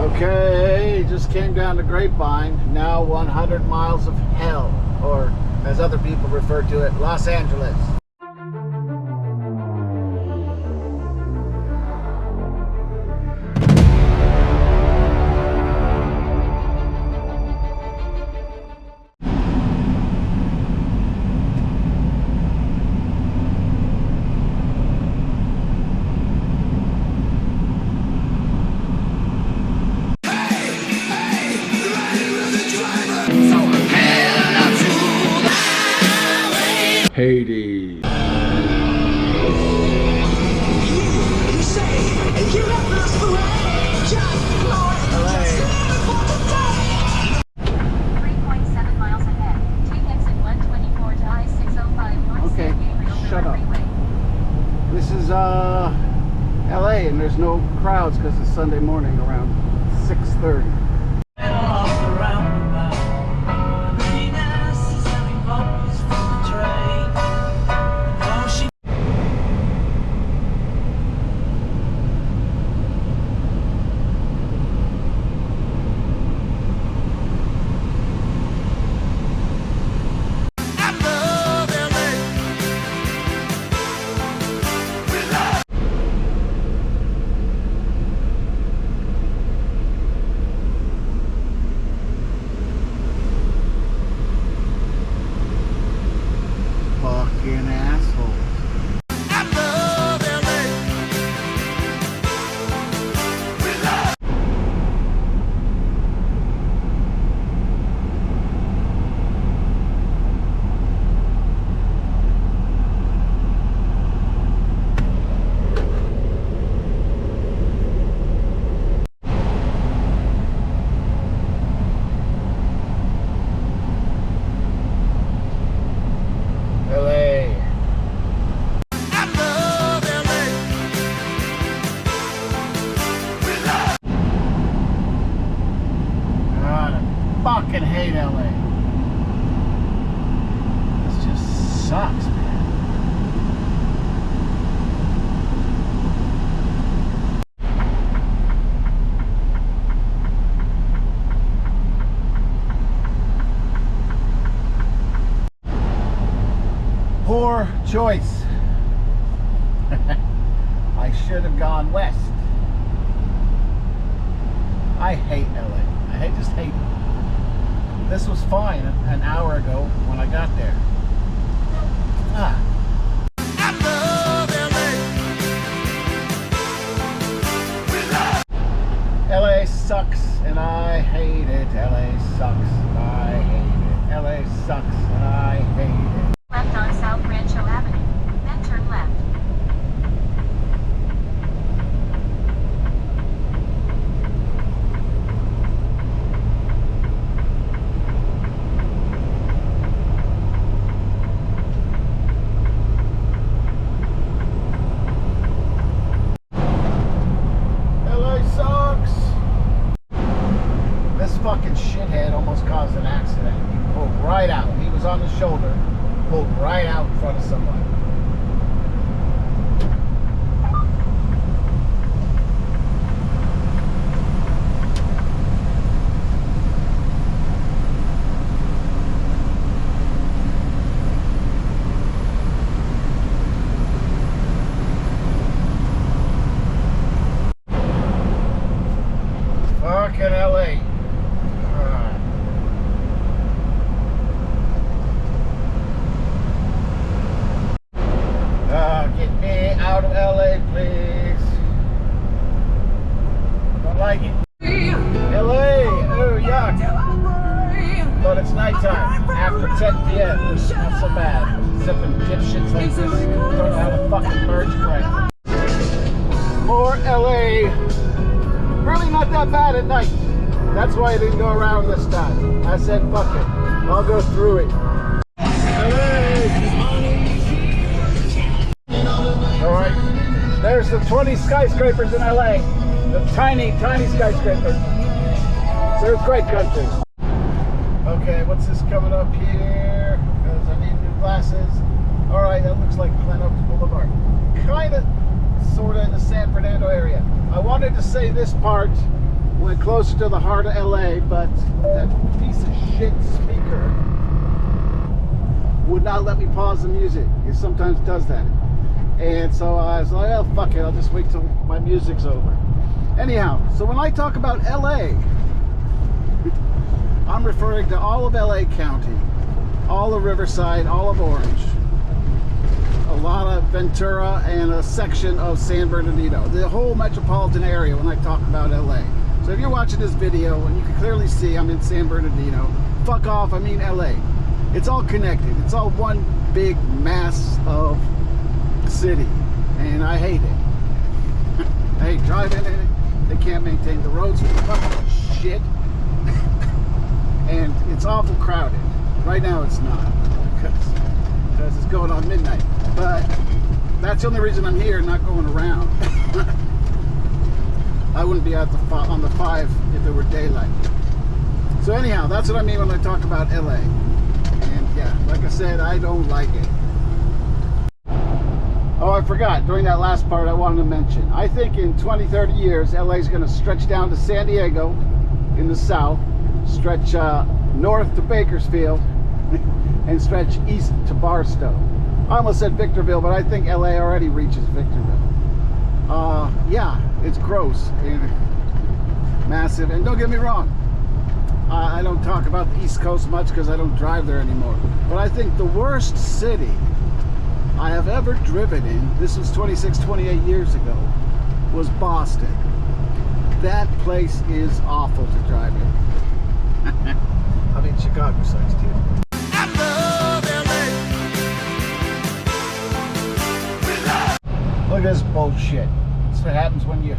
Okay, just came down the Grapevine. Now 100 miles of hell, or as other people refer to it, Los Angeles. Hades. Okay, shut up. This is LA, and there's no crowds because it's Sunday morning around 6:30. Fucking assholes. I love LA. We love. Fucking hate LA. This just sucks, man. Poor choice. I should have gone west. I hate LA. I just hate it. This was fine an hour ago when I got there. I love LA. LA sucks and I hate it. LA sucks and I hate it. LA sucks and I hate it. Left on South Rancho Avenue, then turn left. Fucking shithead almost caused an accident. He pulled right out. He was on the shoulder, pulled right out in front of someone. Fucking LA. Get me out of LA, please. Don't like it. LA, oh yuck. But it's nighttime. After 10 p.m. It's not so bad. Sipping dipshits like this. Don't know how to fucking merge correctly. Poor LA. Really not that bad at night. That's why I didn't go around this time. I said, fuck it. I'll go through it. Alright, there's the 20 skyscrapers in LA. The tiny, tiny skyscrapers. It's earthquake country. Okay, what's this coming up here? Because I need new glasses. Alright, that looks like Glen Oaks Boulevard. Kinda, sorta in the San Fernando area. I wanted to say this part went closer to the heart of LA, but that piece of shit speaker would not let me pause the music. It sometimes does that. And so I was like, oh, fuck it, I'll just wait till my music's over. Anyhow, so when I talk about LA, I'm referring to all of LA County, all of Riverside, all of Orange, a lot of Ventura, and a section of San Bernardino. The whole metropolitan area when I talk about LA. So if you're watching this video, and you can clearly see I'm in San Bernardino, fuck off, I mean LA. It's all connected. It's all one big mass of city, and I hate it. I hate driving in it. They can't maintain the roads for fucking shit. And it's awful crowded. Right now it's not, because it's going on midnight. But that's the only reason I'm here, not going around. I wouldn't be out on the 5 if it were daylight. So anyhow, that's what I mean when I talk about LA. And yeah, like I said, I don't like it. Oh, I forgot, during that last part I wanted to mention, I think in 20-30 years LA is going to stretch down to San Diego in the south, stretch north to Bakersfield, and stretch east to Barstow. I almost said Victorville, but I think LA already reaches Victorville. Yeah, it's gross and massive, and don't get me wrong, I don't talk about the East Coast much because I don't drive there anymore, but I think the worst city I have ever driven in, this was 28 years ago, was Boston. That place is awful to drive in. I mean, Chicago sucks too. I love LA. Look at this bullshit. That's what happens when you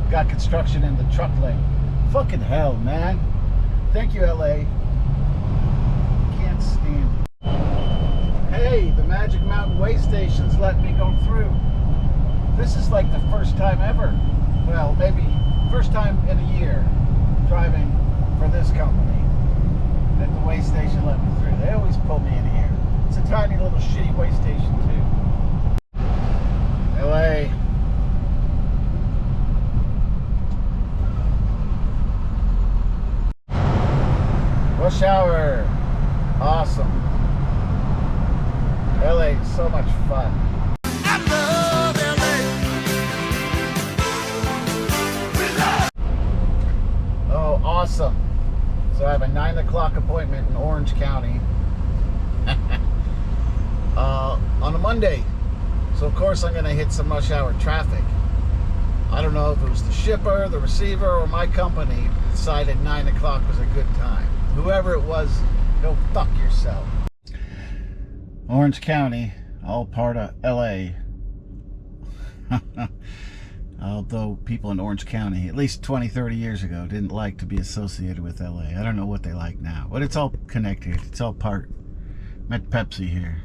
got construction in the truck lane. Fucking hell, man. Thank you, LA. Can't stand it. Hey, the Magic Mountain Way Station's letting me go through. This is like the first time ever, well, maybe first time in a year driving for this company that the way station let me through. They always pull me in here. It's a tiny little shitty way station too. LA. Rush hour. Awesome. LA is so much fun. I love LA. Oh, awesome. So I have a 9 o'clock appointment in Orange County on a Monday. So of course I'm going to hit some rush hour traffic. I don't know if it was the shipper, the receiver, or my company decided 9 o'clock was a good time. Whoever it was, go fuck yourself. Orange County, all part of LA. Although people in Orange County, at least 20-30 years ago, didn't like to be associated with LA. I don't know what they like now, but it's all connected. It's all part. Met Pepsi here.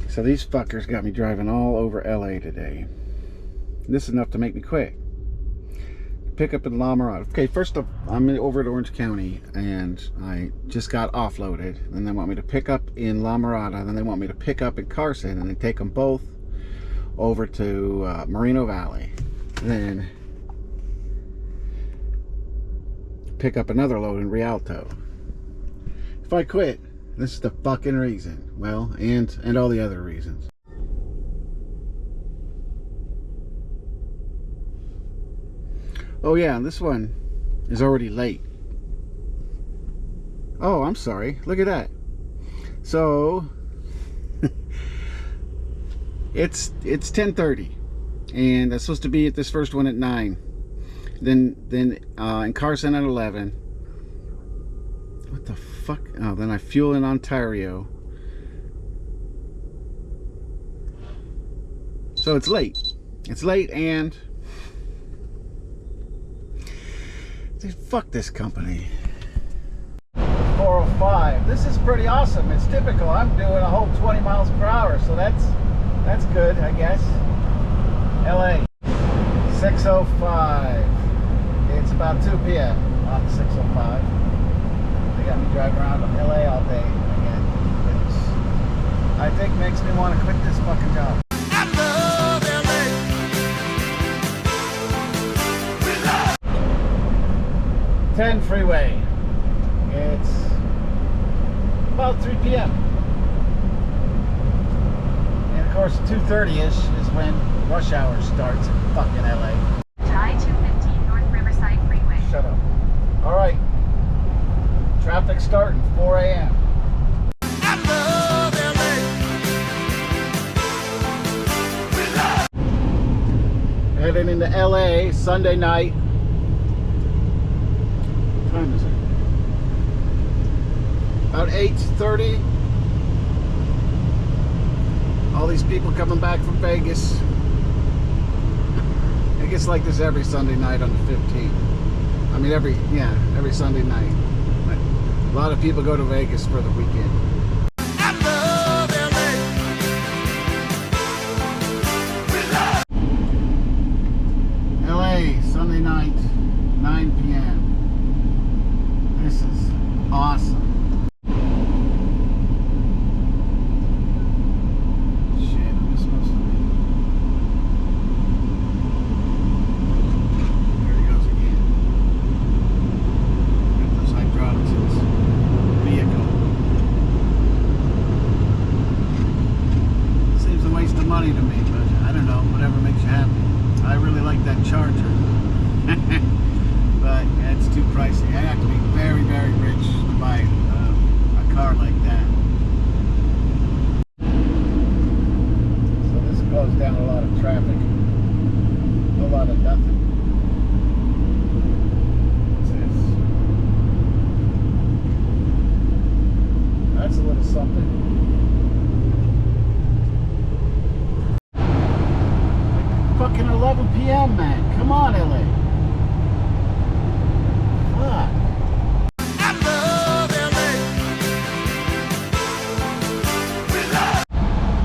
So these fuckers got me driving all over LA today. This is enough to make me quit. Pick up in La Mirada. Okay, first up, I'm over at Orange County, and I just got offloaded. Then they want me to pick up in La Mirada. Then they want me to pick up in Carson, and then take them both over to Moreno Valley. Then pick up another load in Rialto. If I quit, this is the fucking reason. Well, and all the other reasons. Oh yeah, this one is already late. Oh, I'm sorry. Look at that. So it's 10:30, and I'm supposed to be at this first one at 9. Then in Carson at 11. What the fuck? Oh, then I fuel in Ontario. So it's late. It's late, and fuck this company. 405. This is pretty awesome. It's typical. I'm doing a whole 20 miles per hour, so that's good, I guess. LA. 605. It's about 2 p.m. on 605. They got me driving around LA all day again. Which I think makes me want to quit this fucking job. I love LA. 10 freeway. It's about 3 p.m. And of course 2:30ish is when rush hour starts in fucking LA. I-215 North Riverside Freeway. Shut up. Alright. Traffic starting 4 a.m. Heading into LA Sunday night. What time is it? About 8:30. All these people coming back from Vegas. It gets like this every Sunday night on the 15th. I mean every Sunday night. But a lot of people go to Vegas for the weekend. LA, Sunday night, 9 p.m. This is awesome. Shit, I'm supposed to be. There he goes again. Got those hydraulics in his vehicle. Seems a waste of money to me, but I don't know, whatever makes you happy. I really like that Charger, but it's too pricey. I have to be very, very rich to buy a car like that. So this goes down a lot of traffic, a lot of nothing. What's this? That's a little something. Fucking 11 p.m. man. Come on, LA. Fuck. I love LA.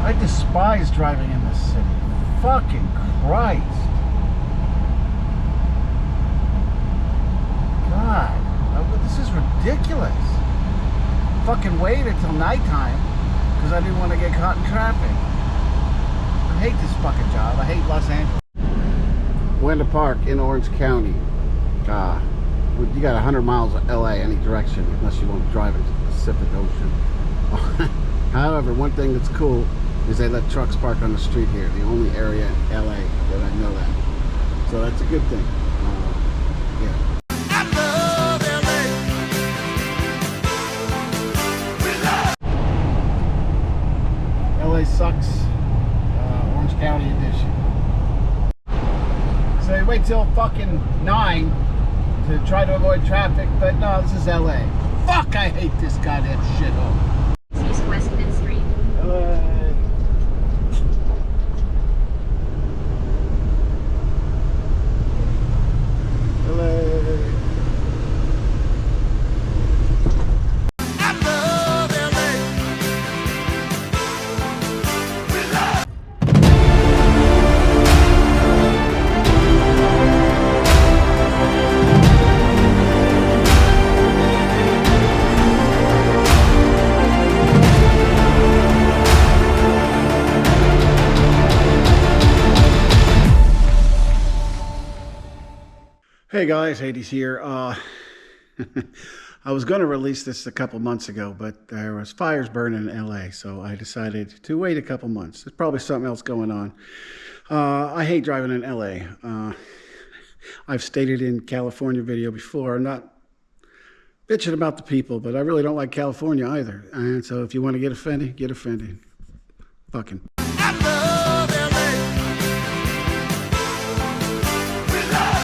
I despise driving in this city. Fucking Christ. God. This is ridiculous. Fucking waited till nighttime because I didn't want to get caught in traffic. I hate this fucking job. I hate Los Angeles. Winter Park in Orange County. You got 100 miles of LA any direction unless you want to drive into the Pacific Ocean. However, one thing that's cool is they let trucks park on the street here. The only area in LA that I know that. So that's a good thing. Yeah. LA sucks. Orange County edition. So you wait till fucking 9 to try to avoid traffic, but no, this is LA. Fuck, I hate this goddamn shithole. East Westman Street. LA. Hey guys, Hades here. I was going to release this a couple months ago, but there was fires burning in LA, so I decided to wait a couple months. There's probably something else going on. I hate driving in LA. I've stated in California video before, I'm not bitching about the people, but I really don't like California either. And so if you want to get offended, get offended. Fucking.